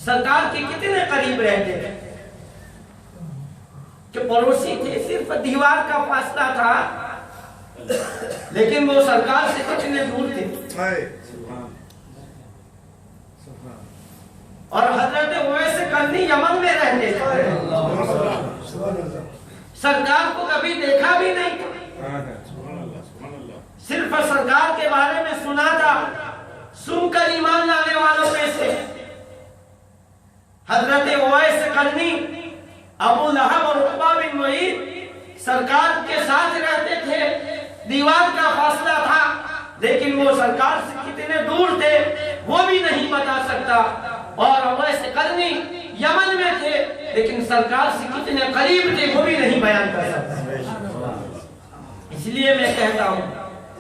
سرکار کے کتنے قریب رہتے تھے کہ پڑوسی تھے، صرف دیوار کا فاصلہ تھا، لیکن وہ سرکار سے کتنے دور تھے. اور حضرت اویس قرنی یمن میں رہتے تھے، سرکار کو کبھی دیکھا بھی نہیں تھا، صرف سرکار کے بارے میں سنا تھا. سن کر ایمان لانے والوں میں سے حضرت اویس قرنی، ابو لہب اور عقبہ بن معیط سرکار کے ساتھ رہتے تھے، دیوار کا فاصلہ تھا، لیکن وہ سرکار سے کتنے دور تھے وہ بھی نہیں بتا سکتا. اور اویس قرنی یمن میں تھے، لیکن سرکار سے کتنے قریب تھے وہ بھی نہیں بیان کر سکتا. اس لیے میں کہتا ہوں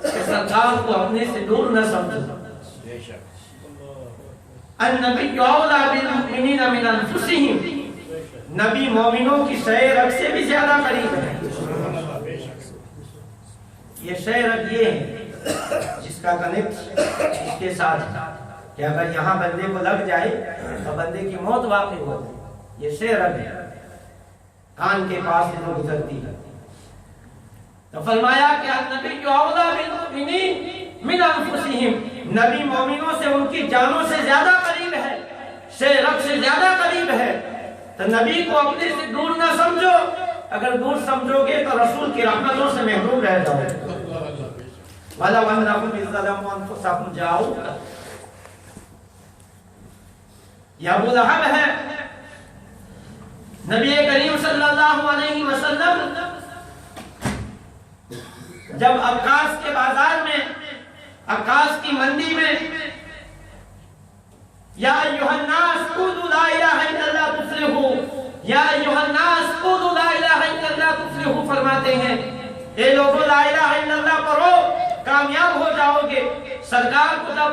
کہ سرکار کو اپنے سے دور نہ سمجھو. النبی اولیٰ بالمؤمنین من انفسہم، نبی مومنوں کی شہ رگ سے بھی زیادہ قریب ہے. یہ شہ رگ یہ ہے جس کا کنیکٹ اس کے ساتھ ہے کہ اگر یہاں بندے کو لگ جائے تو بندے کی موت واقع ہو جائے. یہ شہ رگ ہے، کان کے پاس سے جو گزرتی ہے. تو فرمایا کہ النبی اولیٰ بالمؤمنین من انفسہم، نبی مومنوں سے ان کی جانوں سے زیادہ قریب ہے، شہ رگ سے زیادہ قریب ہے. تو نبی کو اپنے سے دور نہ سمجھو. اگر دور سمجھو گے تو رسول کی رحمتوں سے محروم رہ جاؤ. وَلَوْ أَنَّهُمْ إِذْ ظَلَمُوا أَنفُسَهُمْ جَاءُوكَ، یہ ابو لہب ہے. نبی کریم صلی اللہ علیہ وسلم جب عکاظ کے بازار میں، عکاظ کی منڈی میں، یا ایھا الناس قولوا لا الہ الا اللہ تفلحوا، یا ایھا الناس قولوا لا الہ الا اللہ تفلحوا فرماتے ہیں اے لوگوں لا الہ الا اللہ پڑھو کامیاب ہو جاؤ گے. سرکار کو جب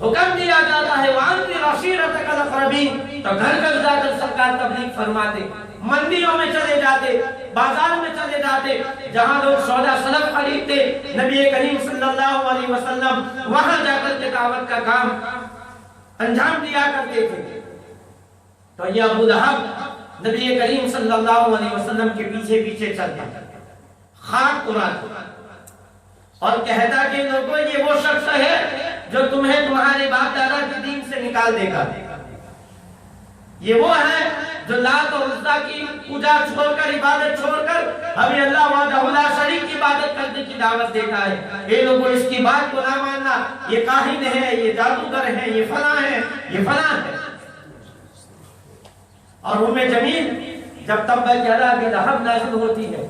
حکم دیا جاتا ہے وَأَنذِرْ عَشِيرَتَكَ الْأَقْرَبِينَ، تو گھر گھر جا کر سرکار تبلیغ فرماتے، منڈیوں میں چلے جاتے، بازار میں چلے جاتے، جہاں لوگ سودا سلب خریدتے، نبی کریم صلی اللہ علیہ وسلم وہاں جا کر کے دعوت کا کام انجام دیا کرتے تھے. تو یہ ابو لہب نبی کریم صلی اللہ علیہ وسلم کے پیچھے پیچھے چلتا، خاک اڑاتا اور کہتا کہ لوگوں یہ وہ شخص ہے جو تمہیں تمہارے باپ دادا کے دین سے نکال دے گا. یہ وہ ہے جو لات اور عزا کی پوجا چھوڑ کر، عبادت چھوڑ کر ہمیں اللہ وحدہ لا شریک کی عبادت کرنے کی دعوت دیتا ہے. اے لوگوں اس کی بات کو نہ ماننا، یہ کاہن ہے، یہ جادوگر ہے، یہ فلاں ہے، یہ فلاں ہے. اور ام جمیل جب تبت یدا ابی لہب نازل ہوتی ہے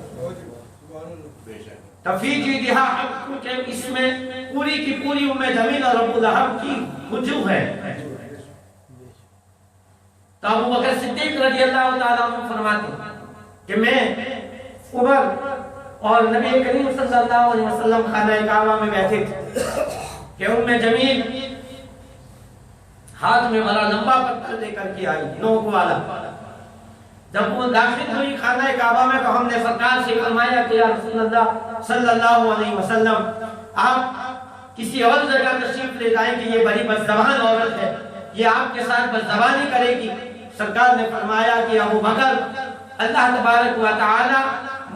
تفیق جیدہا حق، کہ اس میں پوری کی پوری ام جمیل اور ابو لہب کی وجوہ ہے. تو ابو بکر صدیق رضی اللہ تعالیٰ عنہ فرماتے کہ میں عمر اور نبی کریم صلی اللہ علیہ وسلم خانہ کعبہ میں بیٹھے تھے کہ ام جمیل ہاتھ میں بڑا لمبا پتھر لے کر کے آئی، نوک والا. جب وہ داخل ہوئی خانہ کعبہ میں تو ہم نے سرکار سے فرمایا کہ یا رسول اللہ صلی اللہ علیہ وسلم آپ کسی اور جگہ تشریف لے جائیں کہ یہ بڑی بدزبان عورت ہے، یہ آپ کے ساتھ بدزبانی کرے گی. سرکار نے فرمایا کہ ابو بکر اللہ تبارک و تعالی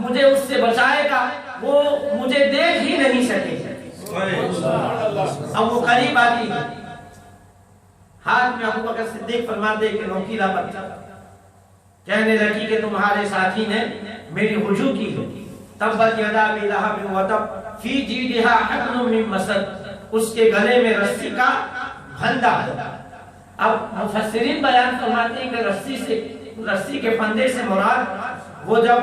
مجھے اس سے بچائے گا، وہ مجھے دیکھ ہی نہیں سکے. اب وہ قریب آتی ہے، ہاتھ میں ابو بکر صدیق فرماتے کہ نوکیلا پتھر، کہنے لگی کہ تمہارے ساتھی نے میری ہجو کی ہے. تبت یدا ابی لہب وتب فی جیدہا حبل من مسد، اس کے گلے میں رسی کا پھندا ہے. اب مفسرین بیان فرماتے ہیں کہ رسی کے پھندے سے مراد وہ جب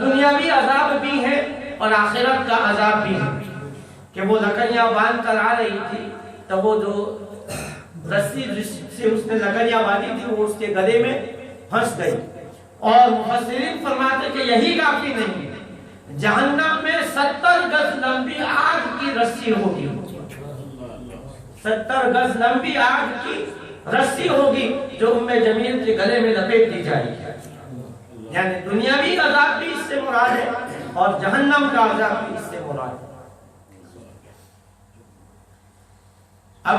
دنیاوی عذاب بھی ہے اور آخرت کا عذاب بھی ہے کہ وہ لکڑیاں باندھ کر آ رہی تھی تو وہ جو رسی سے اس نے لکڑیاں باندھی تھی وہ اس کے گلے میں پھنس گئی. اور مفسرین فرماتے کہ یہی کافی نہیں ہے، جہنم میں 70 گز لمبی آگ کی رسی ہوگی، 70 گز لمبی آگ کی رسی ہوگی جو ام جمیل کے گلے میں لپیٹ دی جائے گی. یعنی دنیاوی عذاب بھی اس سے مراد ہے اور جہنم کا عذاب بھی اس سے مراد ہے. اب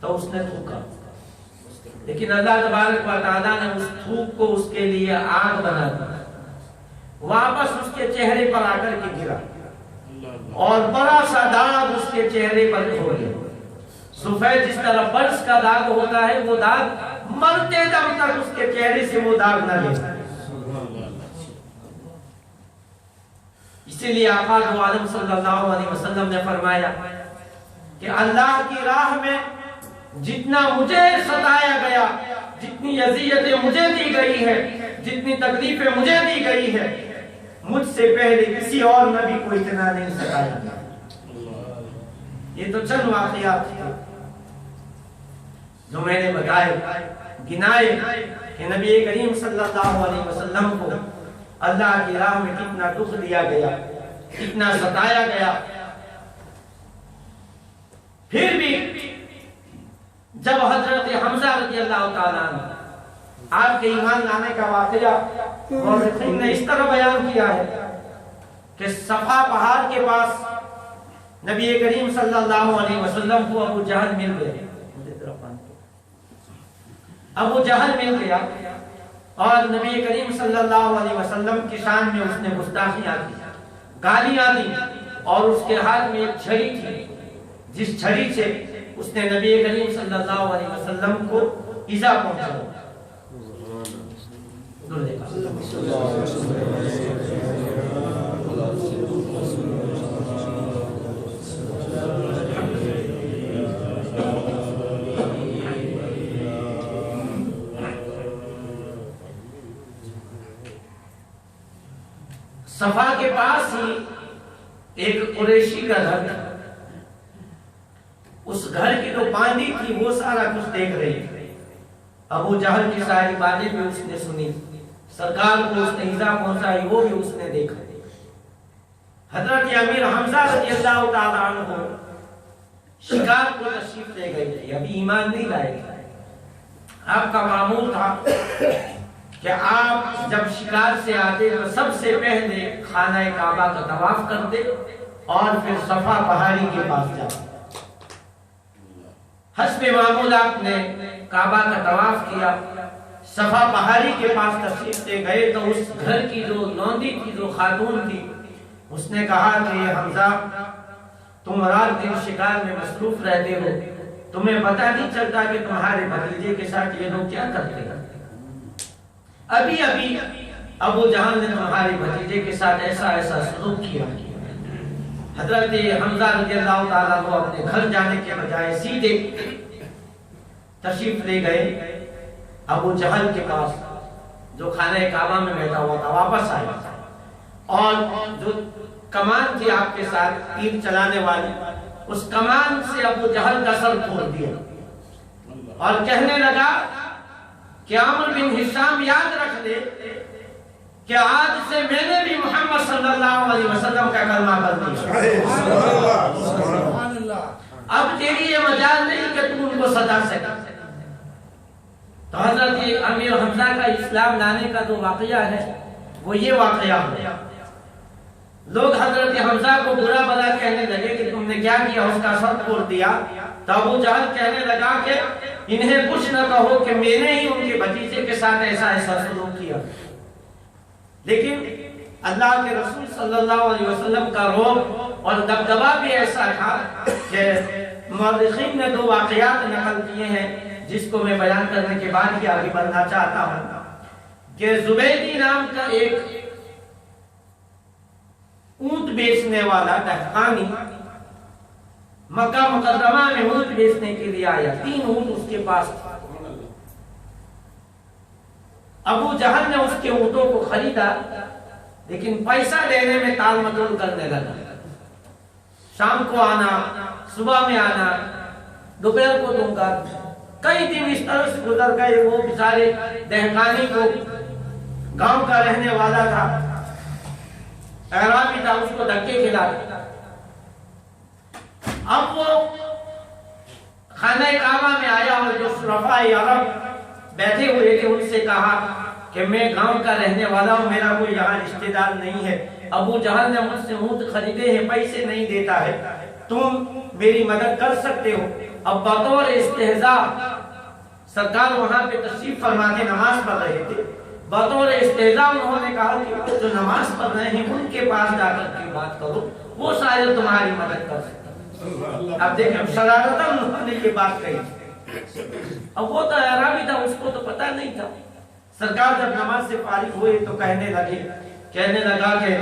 تو اس نے تھوکا، لیکن اللہ تبارک و تعالیٰ نے اس تھوک کو اس کے لیے آگ بنا دیا، واپس اس کے چہرے پر آ کر کے گرا اور بڑا سا داغ اس کے چہرے پر ہو گیا، سفید جس طرح برس کا داغ ہوتا ہے، وہ داغ مرتے دم تک اس کے چہرے سے وہ داغ نہ لے۔ اسی لیے آقا دو عالم صلی اللہ علیہ وسلم نے فرمایا کہ اللہ کی راہ میں جتنا مجھے ستایا گیا، جتنی اذیتیں مجھے دی گئی ہے، جتنی تکلیفیں مجھے دی گئی ہے، مجھ سے پہلے کسی اور نبی کو اتنا نہیں ستایا گیا۔ یہ تو چند واقعات تھے جو میں نے بتائے، گنائے کہ نبی کریم صلی اللہ علیہ وسلم کو اللہ کی راہ میں کتنا دکھ دیا گیا، کتنا ستایا گیا۔ پھر بھی جب حضرت حمزہ رضی اللہ تعالیٰ عنہ آپ کے ایمان لانے کا واقعہ مورخین نے اس طرح بیان کیا ہے کہ صفا پہاڑ کے پاس نبی کریم صلی اللہ علیہ وسلم کو ابو جہل مل گئے، ابو جہل مل گیا اور نبی کریم صلی اللہ علیہ وسلم کی شان میں اس نے گستاخیاں کی، گالیاں دی، اور اس کے ہاتھ میں ایک چھڑی تھی جس چھڑی سے اس نے نبی کریم صلی اللہ علیہ وسلم کو ایذا پہنچایا۔ صفا کے پاس ہی ایک قریشی کا گھر تھا، اس گھر کی جو باندی تھی وہ سارا کچھ دیکھ رہی تھی۔ ابو جہل کی ساری باتیں بھی اس نے سنی، سرکار کو اس نے ایذا پہنچائی وہ بھی اس نے دیکھا۔ حضرت امیر حمزہ رضی اللہ تعالیٰ عنہ شکار کو تشریف لے گئے تھے، ابھی ایمان نہیں لائے تھے۔ آپ کا معمول تھا کہ آپ جب شکار سے آتے تو سب سے پہلے خانہ کعبہ کا طواف کرتے اور پھر صفا پہاڑی کے پاس جاتے۔ حسب معمول آپ نے کعبہ کا طواف کیا، صفا پہاڑی کے پاس تشریف لے گئے تو اس گھر کی جو لوندی تھی، جو خاتون تھی، اس نے کہا کہ یہ حمزہ تم رات دن شکار میں مصروف رہتے ہو، تمہیں پتہ نہیں چلتا کہ تمہارے بھتیجے کے ساتھ یہ لوگ کیا کرتے ہیں؟ ابھی ابھی ابو جہل نے تمہارے بھتیجے کے ساتھ ایسا ایسا سلوک کیا۔ حضرت حمزہ رضی اللہ تعالیٰ کو اپنے گھر جانے کے بجائے سیدھے تشریف لے گئے ابو جہل کے پاس جو خانہ کعبہ میں بیٹھا ہوا تھا، واپس آئے اور جو کمان تھی آپ کے ساتھ تیر چلانے والی، اس کمان سے ابو جہل کا سر پھوڑ دیا اور کہنے لگا کہ عمرو بن ہشام یاد رکھ لے کہ آج سے میں نے بھی محمد صلی اللہ علیہ وسلم کا کلمہ پڑھ دیا، اب تیری یہ مجال نہیں کہ تم ان کو ستا سکے۔ تو حضرت امیر حمزہ کا اسلام لانے کا جو واقعہ ہے وہ یہ واقعہ ہے۔ لوگ حضرت حمزہ کو برا بھلا کہنے لگے کہ تم نے کیا کیا، اس کا سر پھوڑ دیا، تو ابو جہل کہنے لگا کہ انہیں کچھ نہ کہو کہ میں نے ہی ان کے بھتیجے کے ساتھ ایسا ایسا سلوک کیا۔ لیکن اللہ کے رسول صلی اللہ علیہ وسلم کا رعب اور دبدبا بھی ایسا تھا کہ مورخین نے دو واقعات نقل کیے ہیں جس کو میں بیان کرنے کے بعد ہی آگے بڑھنا چاہتا ہوں کہ زبیدی نام کا ایک اونٹ بیچنے والا دہقانی مکہ مکرمہ میں اونٹ بیچنے کے لیے آیا، 3 اونٹ اس کے پاس تھے۔ ابو جہل نے اس کے اونٹوں کو خریدا لیکن پیسہ لینے میں ٹال مٹول کرنے لگا، شام کو آنا، صبح میں آنا، دوپہر کو دوں گا۔ کئی دن اس طرح سے گزر گئے، وہ بیچارے دہقانی کو گاؤں کا رہنے والا تھا، اعرابی تھا، اس کو دھکے کھلاتا۔ اب وہ خانہ کعبہ میں آیا اور جو شرفاء عرب بیٹھے ہوئے تھے ان سے کہا کہ میں گاؤں کا رہنے والا ہوں، میرا کوئی یہاں رشتہ دار نہیں ہے، ابو جہل نے مجھ سے اونٹ خریدے ہیں، پیسے نہیں دیتا ہے، تم میری مدد کر سکتے ہو؟ اب بطور استہزاء سرکار وہاں پہ تشریف فرماتے نماز پڑھ رہے تھے، بطور استہزاء انہوں نے کہا کہ وہ جو نماز پڑھ رہے ہیں ان کے پاس جا کر کے بات کرو، وہ شاید تمہاری مدد کر سکتے۔ اب دیکھیں شرارتاً انہوں نے یہ بات کہی، اب وہ تو اعرابی تھا، اس کو تو پتہ نہیں تھا۔ سرکار جب نماز سے فارغ ہوئے تو کہنے لگا کہ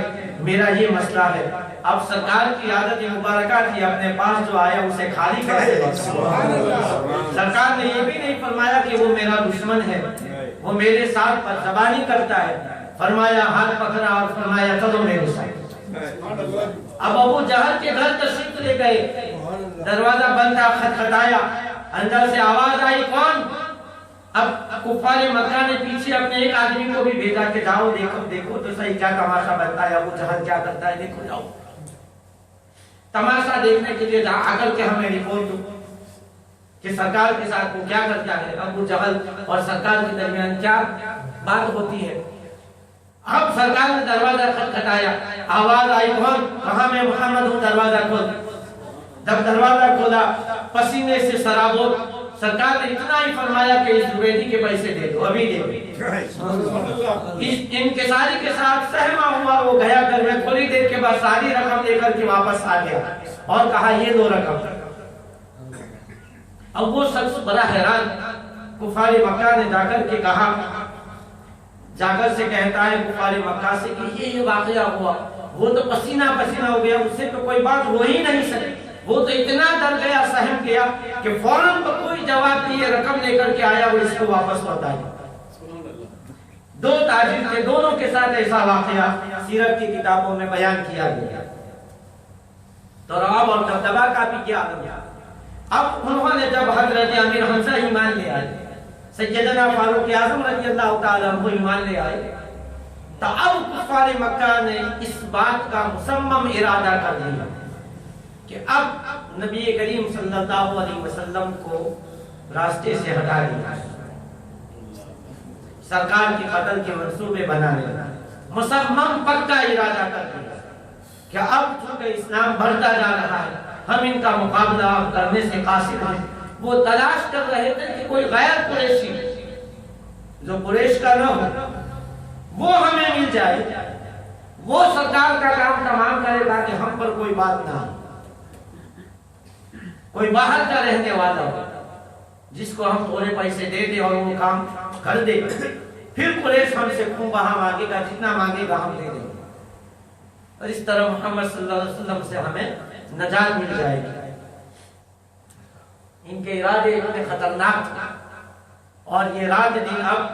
میرا یہ مسئلہ ہے۔ اب سرکار کی عادت مبارکہ تھی اپنے پاس جو آیا اسے خالی کر دے۔ سرکار نے یہ بھی نہیں فرمایا کہ وہ میرا دشمن ہے، وہ میرے ساتھ بدزبانی کرتا ہے، فرمایا ہاتھ پکڑا اور فرمایا چلو میرے ساتھ۔ اب ابو جہل کے گھر تشریف لے گئے، دروازہ بند تھا، کھٹکھٹایا، اندر سے آواز آئی کون؟ اب کفار مکہ نے پیچھے اپنے ایک آدمی کو بھی بھیجا کہ جاؤ دیکھو تو صحیح کیا تماشا بنتا ہے، ابو جہل کیا کرتا ہے، دیکھو جاؤ۔ تماشا دیکھنے کے لیے جہاں اگر کہ ہمیں رپورٹ دو کہ سرکار کے ساتھ وہ کیا کرتا ہے، ابو جہل اور سرکار کے درمیان کیا بات ہوتی ہے۔ اب سرکار نے دروازہ کھٹکھٹایا، آواز آئی کون؟ کہاں میں محمد ہوں، دروازہ کھول۔ جب دروازہ کھولا پسینے سے سرابور، سرکار نے اتنا ہی فرمایا کہ اس بیٹی کے پیسے دے دو، ابھی دے دو۔ اس انکساری کے ساتھ سہما ہوا وہ گیا گھر میں، تھوڑی دیر کے بعد ساری رقم لے کر کے واپس آ گیا اور کہا یہ دو رقم۔ اب وہ شخص بڑا حیران، کفار مکہ نے جا کر کے کہا، جا کر سے کہتا ہے کفار مکہ سے کہ یہ واقعہ ہوا، وہ تو پسینہ پسینہ ہو گیا، اس سے تو کوئی بات ہو ہی نہیں سکی، وہ تو اتنا ڈر گیا، سہم گیا کہ فوراً تو کوئی جواب نہیں، رقم لے کر کے آیا وہ اس کو واپس لوٹایا۔ دو تاجر تھے، دونوں کے ساتھ ایسا واقعہ سیرت کی کتابوں میں بیان کیا گیا، تو رعب اور دبدبا کا بھی کیا گیا۔ اب انہوں نے جب حضرت امیر حمزہ ایمان لے آئے، سیدنا فاروق اعظم رضی اللہ تعالیٰ عنہ ایمان لے آئے، تو اب کفار مکہ نے اس بات کا مصمم ارادہ کر لیا کہ اب نبی کریم صلی اللہ علیہ وسلم کو راستے سے ہٹا دیا، سرکار کے قتل کے منصوبے بنانے لگا، مصمم پکا ارادہ کر دیا کہ اب چونکہ اسلام بڑھتا جا رہا ہے، ہم ان کا مقابلہ اب کرنے سے قاصر ہیں۔ وہ تلاش کر رہے تھے کہ کوئی غیر قریشی جو قریش کا نہ ہو وہ ہمیں مل جائے، وہ سرکار کا کام تمام کرے تاکہ ہم پر کوئی بات نہ ہو، کوئی باہر کا رہنے والا ہو جس کو ہم تھوڑے پیسے دے دیں اور وہ کام کر دے، پھر قریش ہم سے خون بہا مانگے گا، جتنا مانگے گا ہم دے دیں گے، اور اس طرح محمد صلی اللہ علیہ وسلم سے ہمیں نجات مل جائے گی۔ ان کے ارادے اتنے خطرناک تھے، اور یہ رات دن اب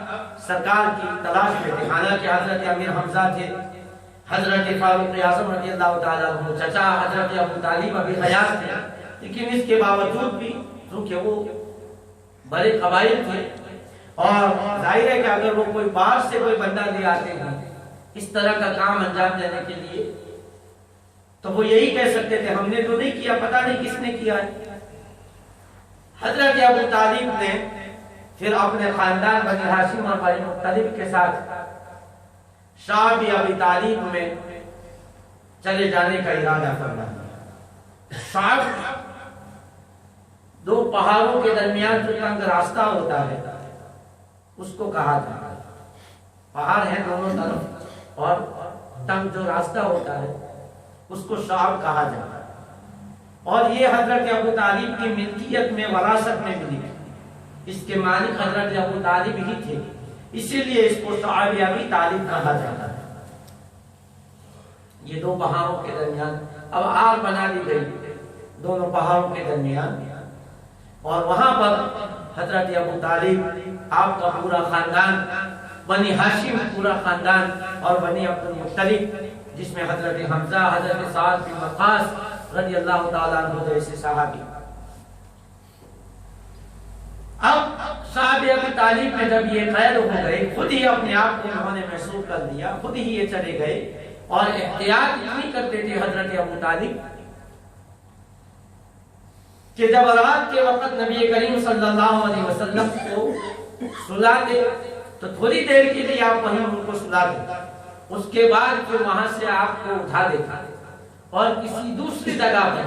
سرکار کی تلاش میں تھے، حالانکہ حضرت امیر حمزہ تھے، حضرت فاروق اعظم رضی اللہ تعالیٰ عنہ چچا حضرت ابو طالب ابھی حیات تھے، لیکن اس کے باوجود بھی چونکہ وہ بڑے قبائل تھے، اور ظاہر ہے کہ اگر وہ کوئی باہر سے کوئی بندہ لے آتے ہیں اس طرح کا کام انجام دینے کے لیے تو وہ یہی کہہ سکتے تھے ہم نے تو نہیں کیا، پتہ نہیں کس نے کیا ہے۔ حضرت ابو طالب نے پھر اپنے خاندان بنی ہاشم اور بنی مطلب کے ساتھ شعب ابی طالب میں چلے جانے کا ارادہ فرمایا۔ شعب دو پہاڑوں کے درمیان جو تنگ راستہ ہوتا ہے اس کو کہا جاتا ہے، پہاڑ ہیں دونوں طرف اور تنگ جو راستہ ہوتا ہے اس کو شعب کہا جاتا ہے، اور یہ حضرت ابو طالب کی ملکیت میں وراثت میں ملی، اس کے مالک حضرت ابو طالب ہی تھے، اسی لیے اس کو شعب ابی طالب کہا جاتا ہے۔ یہ دو پہاڑوں کے درمیان اب آر بنا لی گئی دونوں پہاڑوں کے درمیان، اور وہاں پر حضرت ابو طالب آپ کا پورا خاندان، بنی ہاشم پورا خاندان اور بنی عبد المطلب جس میں حضرت حمزہ، حضرت سعد بن وقاص رضی اللہ تعالیٰ عنہ جیسے صحابی۔ اب صحاب ابی طالب میں جب یہ قید ہو گئے، خود ہی اپنے آپ کو انہوں نے محسوس کر لیا، خود ہی یہ چلے گئے، اور احتیاط اتنی کرتے تھے حضرت ابو طالب کہ جب رات کے وقت نبی کریم صلی اللہ علیہ وسلم کو سلاتے تو تھوڑی دیر کے لیے آپ وہیں ان کو سلاتے، اس کے بعد پھر وہاں سے آپ کو اٹھا دیتے اور کسی دوسری جگہ پر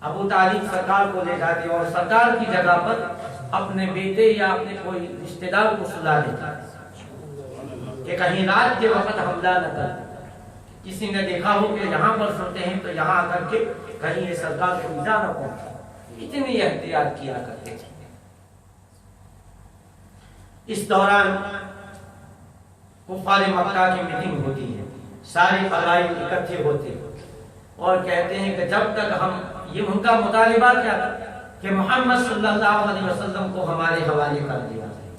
ابو طالب سرکار کو لے جاتے اور سرکار کی جگہ پر اپنے بیٹے یا اپنے کوئی رشتہ دار کو سلا دیتے کہ کہیں رات کے وقت حملہ نہ کر، کسی نے دیکھا ہو کہ یہاں پر سنتے ہیں تو یہاں آ کر کے کہیں یہ سرکار کو ایذا نہ پہنچے، اتنی احتیاط کیا کرتے تھے۔ اس دوران کفار مکہ کی میٹنگ ہوتی ہے، سارے قبائل اکٹھے ہوتے اور کہتے ہیں کہ جب تک ہم، یہ ان کا مطالبہ کیا تھا کہ محمد صلی اللہ علیہ وسلم کو ہمارے حوالے کر دیا جائے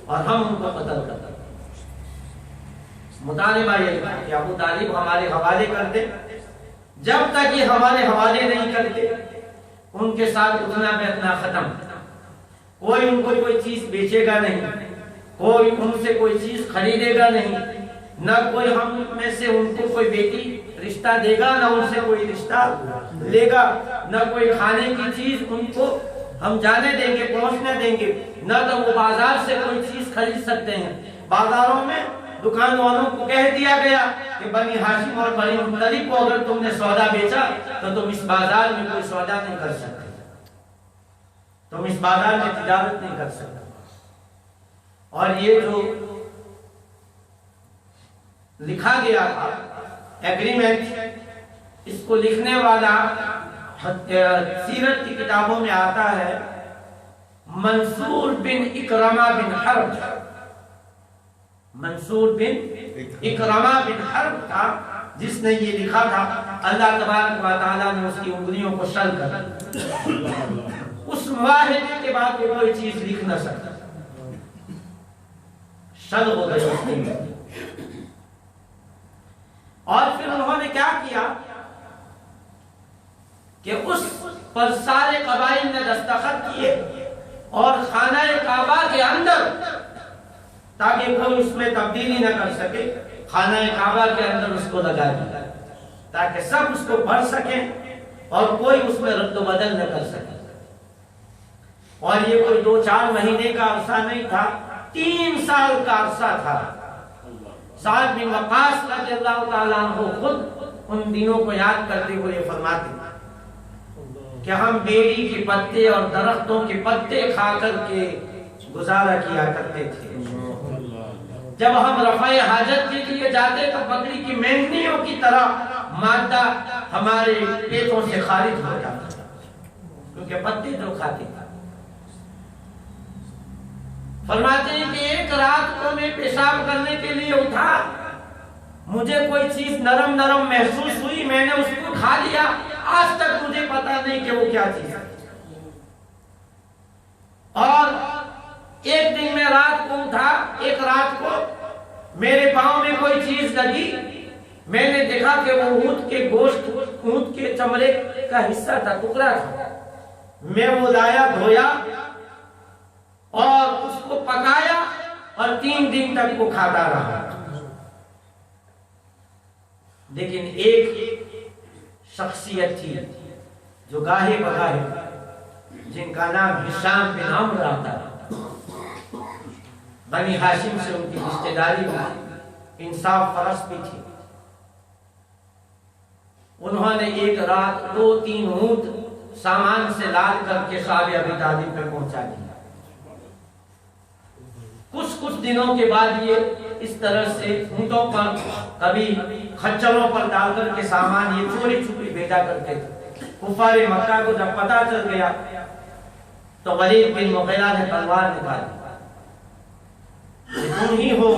اور ہم ان کو قتل کر دیں۔ مطالبہ یہ تھا کہ ابو طالب ہمارے حوالے کر دے، جب تک یہ ہمارے حوالے نہیں کرتے ان کے ساتھ اتنا بیٹھنا ختم، کوئی ان کو کوئی چیز بیچے گا نہیں، کوئی ان سے کوئی چیز خریدے گا نہیں، نہ کوئی ہم میں سے ان کو کوئی بیٹی رشتہ دے گا، نہ ان سے کوئی رشتہ لے گا، نہ کوئی کھانے کی چیز ان کو ہم جانے دیں گے، پہنچنے دیں گے، نہ تو وہ بازار سے کوئی چیز خرید سکتے ہیں۔ بازاروں میں دکان والوں کو کہہ دیا گیا کہ بنی ہاشم اور بنی مطلب کو اگر تم نے سودا بیچا تو تم اس بازار میں کوئی سودا نہیں کر سکتے، تم اس بازار میں تجارت نہیں کر سکتے۔ اور یہ جو لکھا گیا تھا ایگریمنٹ، اس کو لکھنے والا سیرت کی کتابوں میں آتا ہے منصور بن اکرمہ بن حرب، منصور بن اکرمہ بن حرب تھا جس نے یہ لکھا تھا۔ اللہ تبارک و تعالیٰ نے اس کی انگلیوں کو شل کر اس معاہدے کے بعد کوئی چیز لکھ نہ سکتا، شل ہو گئی اس کی۔ اور پھر انہوں نے کیا کیا کہ اس پر سارے قبائل نے دستخط کیے اور خانہ کعبہ کے اندر، تاکہ کوئی اس میں تبدیلی نہ کر سکے، خانہ کعبہ کے اندر اس کو لگا دیا تاکہ سب اس کو پڑھ سکیں اور کوئی اس میں رد و بدل نہ کر سکے۔ اور یہ کوئی 2-4 مہینے کا عرصہ نہیں تھا، 3 سال کا عرصہ تھا۔ سعد بن وقاص رضی اللہ تعالیٰ عنہ خود ان دنوں کو یاد کرتے ہوئے فرماتے کہ ہم بیری کے پتے اور درختوں کے پتے کھا کر کے گزارا کیا کرتے تھے۔ جب ہم رفع حاجت کے لیے جاتے تو بکری کی مینڈیوں کی طرح مادہ ہمارے پیٹوں سے خارج ہو جاتا تھا، کیونکہ پتے جو کھاتے تھے۔ فرماتے ہیں کہ ایک رات کو میں پیشاب کرنے کے لیے اٹھا، مجھے کوئی چیز نرم نرم محسوس ہوئی، میں نے اس کو کھا لیا، آج تک مجھے پتا نہیں کہ وہ کیا چیز ہے۔ اور ایک دن میں رات کو اٹھا، ایک رات کو میرے پاؤں میں کوئی چیز لگی، میں نے دیکھا کہ وہ اونٹ کے گوشت، اونٹ کے چمڑے کا حصہ تھا، ٹکڑا تھا۔ میں وہ لایا، دھویا اور اس کو پکایا اور 3 دن تک وہ کھاتا رہا۔ لیکن ایک شخصیت تھی جو گاہے بگاہے، جن کا نام ہشام بن عمرو آتا ہے، بنی ہاشم سے ان کی رشتہ داری میں انصاف پرست بھی تھی۔ انہوں نے ایک رات 2-3 اونٹ سامان سے لاد کر کے صحابہ ابی طالب میں پہنچا دیا۔ کچھ دنوں کے بعد یہ اس طرح سے اونٹوں پر، کبھی خچروں پر ڈال کر کے سامان یہ چوری چھپی بھیجا کرتے تھے۔ کفار مکہ کو جب پتہ چل گیا تو ولید بن مغیرہ نے تلوار نکالی کہ تم ہی ہو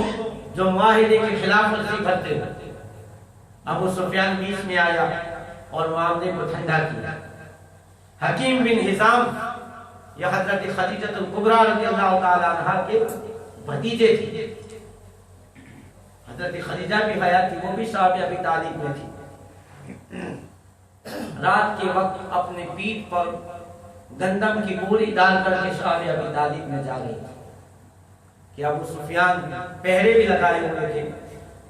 جو معاہدے کے خلاف ورزی کرتے ہو۔ ابو سفیان بیچ میں آیا اور معاملے کو ٹھنڈا کیا۔ حکیم بن حزام، یہ حضرت خدیجہ الکبریٰ رضی اللہ تعالی عنہا کے بھتیجے تھے، حضرت خدیجہ بھی حیات تھی، وہ بھی صحابہ ابی طالب میں تھی۔ رات کے وقت اپنے پیٹھ پر گندم کی بوری ڈال کر کے صحابہ ابی طالب میں جا گئی کہ ابو سفیان پہرے بھی لگائے ہوئے تھے۔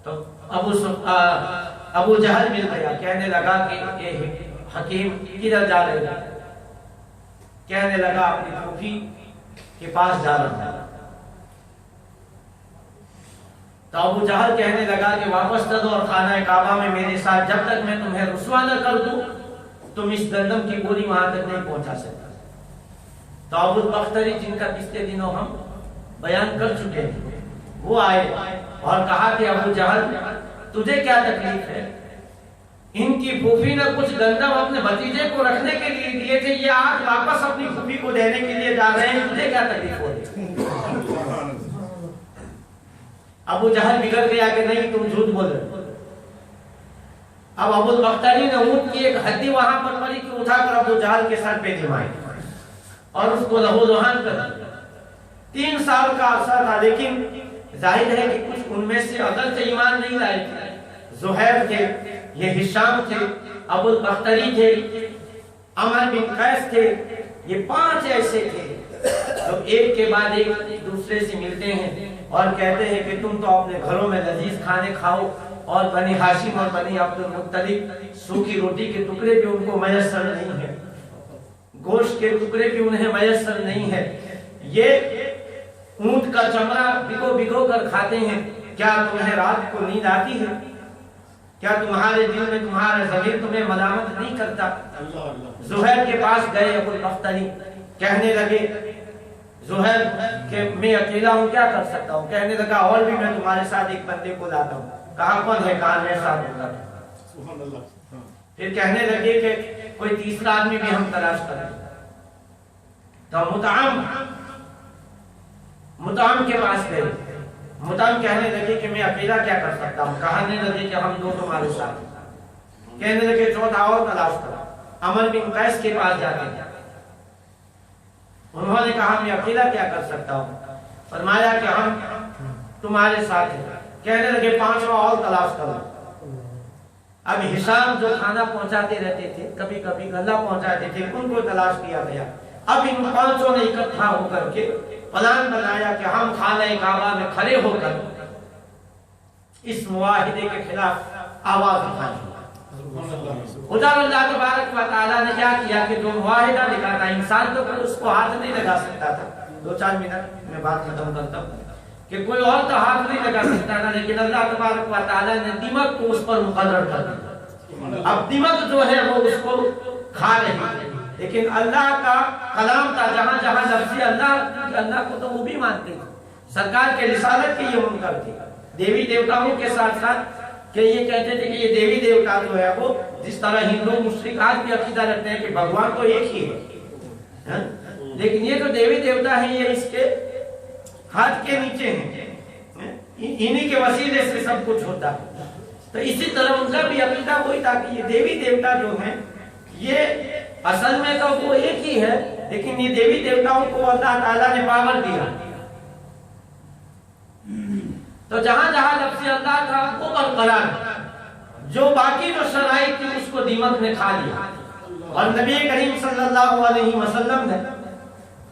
تو ابو جہل مل گیا، کہنے لگا کہ حکیم کدھر جا رہے ہیں؟ کہنے لگا اپنی پھوپھی کے پاس جا رہا ہے۔ تو ابو جہل کہنے لگا کہ واپس چلو اور خانہ کعبہ میں میرے ساتھ، جب تک میں تمہیں رسوا نہ کر دوں تم اس گندم کی گولی وہاں تک نہیں پہنچا سکتا۔ تو ابو البختری جن کا پچھلے دنوں ہم بیان کر چکے ہیں، وہ آئے اور کہا کہ ابو جہل تجھے کیا تکلیف ہے؟ ان کی پھوپھی نے کچھ گندم اپنے بھتیجے کو رکھنے کے لیے دیے تھے، یہ آج واپس اپنی پھوپھی کو دینے کے لیے جا رہے ہیں، تجھے کیا تکلیف ہو رہی؟ ابو جہل بگڑ گیا کہ نہیں تم جھوٹ بول رہے۔ اب ابو البختری نے اونٹ کی ایک ہڈی وہاں پر پڑی کہ اٹھا کر ابو جہل کے سر پہ جمائی اور اس کو لہو لہان کر دیا۔ 3 سال کا عرصہ تھا، لیکن ظاہر ہے کہ کچھ ان میں سے عقل سے ایمان نہیں لائے تھے۔ زہیر تھے، یہ ہشام تھے، ابو البختری تھے، عمر بن قیس تھے، یہ 5 ایسے تھے جو ایک کے بعد ایک دوسرے سے ملتے ہیں اور کہتے ہیں کہ تم تو اپنے گھروں میں لذیذ کھانے کھاؤ اور بنی ہاشم اور بنی عبد المطلب سوکھی روٹی کے ٹکڑے بھی ان کو میسر نہیں ہے، گوشت کے ٹکڑے بھی انہیں میسر نہیں ہے، یہ اونٹ کا چمڑا بھگو بھگو کر کھاتے ہیں۔ کیا تمہیں رات کو نیند آتی ہے؟ کیا تمہارے دل میں تمہارا ضمیر تمہیں ملامت نہیں کرتا؟ زہیر کے پاس گئے ابو البختری، کہنے لگے زہیر کہ میں اکیلا ہوں، کیا کر سکتا ہوں؟ کہنے لگا اور بھی میں تمہارے ساتھ ایک بندے کو لاتا ہوں۔ کہا کون ہے؟ کہا میں ساتھ ہوگا۔ پھر کہنے لگے کہ کوئی تیسرا آدمی بھی ہم تلاش کریں۔ تو مطعم کے پاس گئے، مطعم کہنے لگے کہ میں اکیلا کیا کر سکتا ہوں؟ کہنے لگے کہ ہم 2 تمہارے ساتھ ہیں۔ کہنے لگے چوتھا اور تلاش کرو۔ عمر بن قیس کے پاس جاتے ہیں، انہوں نے کہا میں اکیلا کیا کر سکتا ہوں؟ فرمایا کہ ہم تمہارے ساتھ ہیں۔ کہنے لگے 5واں اور تلاش کرو۔ اب ہشام جو کھانا پہنچاتے رہتے تھے، کبھی کبھی غلہ پہنچاتے تھے، ان کو تلاش کیا گیا۔ اب ان 5 نے اکٹھا ہو کر کے پلان بنایا کہ ہم خانہ کعبہ میں کھڑے ہو کر اس معاہدے کے خلاف آواز اٹھائیں۔ ادھر اللہ تبارک و تعالیٰ نے کیا کیا کہ جو معاہدہ لکھا تھا، انسان تو اس کو ہاتھ نہیں لگا سکتا تھا۔ 2-4 منٹ میں بات ختم کرتا ہوں کہ کوئی اور تو ہاتھ نہیں لگا سکتا تھا، لیکن اللہ تبارک و تعالیٰ نے دماغ کو اس پر مقرر کر دیا۔ اب دماغ جو ہے وہ اس کو کھا رہی ہے، لیکن اللہ کا کلام تھا، جہاں جہاں لفظ اللہ کو تو وہ بھی مانتے تھے، سرکار کے رسالت کے یہ منکر تھے۔ دیوی دیوتاؤں کے ساتھ ساتھ کہ یہ کہتے تھے کہ یہ دیوی دیوتا جو ہے وہ جس طرح ہندو مشرک آج بھی عقیدہ رکھتے ہیں کہ بھگوان تو ایک ہی ہے، لیکن یہ جو دیوی دیوتا ہے یہ اس کے ہاتھ کے نیچے ہیں، انہی کے وسیلے سے سب کچھ ہوتا ہے۔ تو اسی طرح ان کا بھی عقیدہ وہی تھا کہ یہ دیوی دیوتا جو ہیں یہ اصل میں تو وہ ایک ہی ہے، لیکن یہ دیوی دیوتاؤں کو اللہ تعالیٰ نے پاور دیا۔ تو جہاں جہاں لفظ اللہ تھا وہ برقرار، جو باقی جو شرائط تھی اس کو دیمک نے کھا لیا۔ اور نبی کریم صلی اللہ علیہ وسلم نے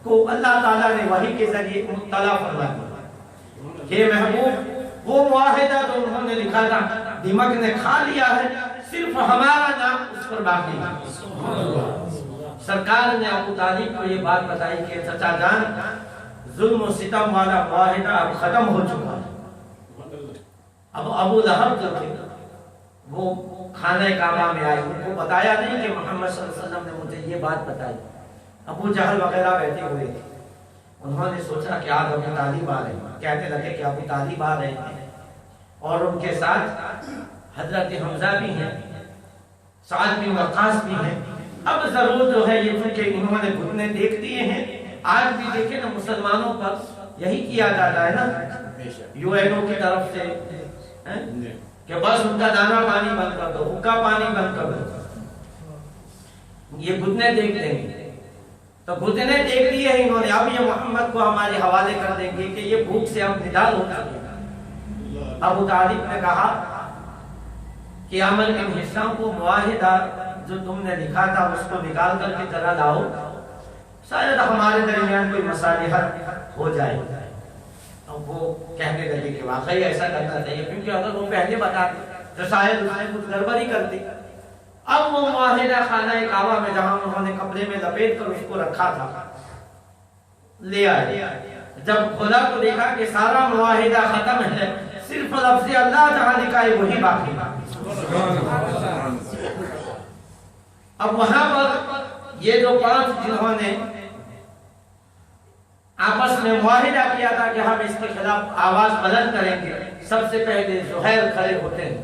کو اللہ تعالیٰ نے وحی کے ذریعے مطلع فرما دیا کہ محبوب وہ معاہدہ جو انہوں نے لکھا تھا دیمک نے کھا لیا ہے، صرف ہمارا نام اس پر باقی ہے۔ سرکار نے ابو طالب کو یہ بات بتائی کہ چچا جان ظلم و ستم والا معاہدہ اب ختم ہو چکا ہے۔ اب ابو لہب جو تھے وہ خانہ کعبہ میں آئے، ان کو بتایا نہیں کہ محمد صلی اللہ علیہ وسلم نے مجھے یہ بات بتائی۔ ابو جہل وغیرہ بیٹھے ہوئے تھے، انہوں نے سوچا کہ آج ابو طالب آ رہے ہیں، کہنے لگے کہ ابو طالب آ رہے ہیں اور ان کے ساتھ حضرت حمزہ بھی ہیں، سعد بن وقاص بھی ہیں۔ اب ضرور جو ہے یہ چونکہ انہوں نے گھٹنے دیکھ دیے ہیں، آج بھی دیکھیں نا مسلمانوں پر یہی کیا جاتا ہے نا UN کی طرف سے کہ بس ان کا دانا پانی بند کر دو، حکا پانی بند کر دو، یہ گھٹنے دیکھ دیں گے۔ تو گھٹنے دیکھ لیے ہیں انہوں نے، اب یہ محمد کو ہمارے حوالے کر دیں گے کہ یہ بھوک سے ہم نڈال ہو چکے ہیں۔ ابو طالب نے کہا کہ عمر بن ہشام کو معاہدہ جو تم نے لکھا تھا اس کو نکال کر کے ذرا لاؤ، شاید ہمارے درمیان کوئی مصالحت ہو جائے۔ اب وہ کہنے لگے کہ واقعی ایسا کرنا چاہیے، کیونکہ اگر وہ پہلے بتاتے تو شاید اس میں کچھ گڑبڑی کرتے۔ اب وہ معاہدہ خانہ کعبہ میں جہاں انہوں نے کپڑے میں لپیٹ کر اس کو رکھا تھا لے آئے۔ جب کھولا تو دیکھا کہ سارا معاہدہ ختم ہے، صرف لفظ اللہ جہاں لکھا ہے وہی باقی۔ اب وہاں پر یہ جو 5 جنہوں نے آپس میں معاہدہ کیا تھا کہ ہم اس کے خلاف آواز بلند کریں گے، سب سے پہلے زہیر کھڑے ہوتے ہیں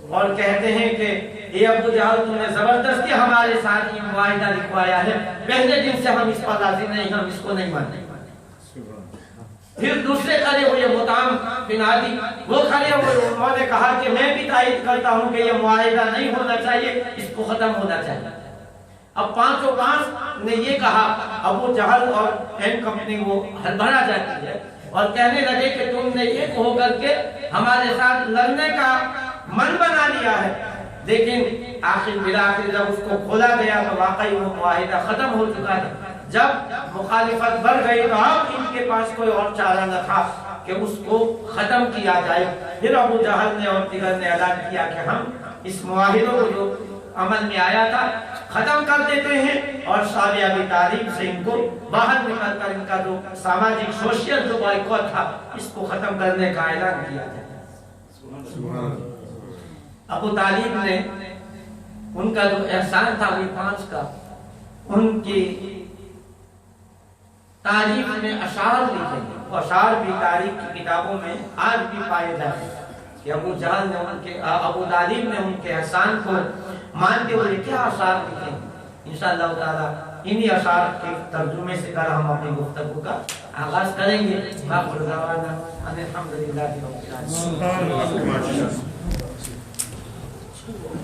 اور کہتے ہیں کہ یہ ابو جہل تم نے زبردستی ہمارے ساتھ یہ معاہدہ لکھوایا ہے، پہلے دن سے ہم اس پر راضی نہیں، ہم اس کو نہیں مانتے۔ پھر دوسرے کھڑے ہوئے مطعم بن عدی، وہ کھڑے ہوئے، انہوں نے کہا کہ میں بھی تائید کرتا ہوں کہ یہ معاہدہ نہیں ہونا چاہیے، اس کو ختم ہونا چاہیے۔ اب 5 نے یہ کہا، ابو جہل اور این کمپنی وہ ہڑبڑا جاتی ہے اور کہنے لگے کہ تم نے ایک ہو کر کے ہمارے ساتھ لڑنے کا من بنا لیا ہے، لیکن آخر بالآخر جب اس کو کھولا گیا تو واقعی وہ معاہدہ ختم ہو چکا تھا۔ جب مخالفت بڑھ گئی تو اب ان کے پاس کوئی اور چارہ نہ تھا کہ اس کو ختم کیا جائے۔ پھر ابو جہل نے اور دیگر نے اعلان کیا کہ ہم اس معاہدے کو جو عمل میں آیا تھا ختم کر دیتے ہیں اور صحابہ ابی طالب سے ان کو باہر نکال کر ان کا جو سماجی سوشل جو بائیکاٹ تھا اس کو ختم کرنے کا اعلان کیا جائے۔ ابو طالب نے ان کا جو احسان تھا وہ 5 کا، ان کی تاریخ میں اشعار لکھے ہیں، وہ اشعار بھی تاریخ کی کتابوں میں آج بھی پائے جاتے ہیں کہ ابو جہل نے ابو طالب نے ان کے احسان کو مانتے ہوئے کیا اشعار لکھے ہیں۔ انشاءاللہ تعالی انہی اشعار کے ترجمے سے کل ہم اپنی گفتگو کا آغاز کریں گے۔ آخر دعوانا الحمدللہ رب العالمین۔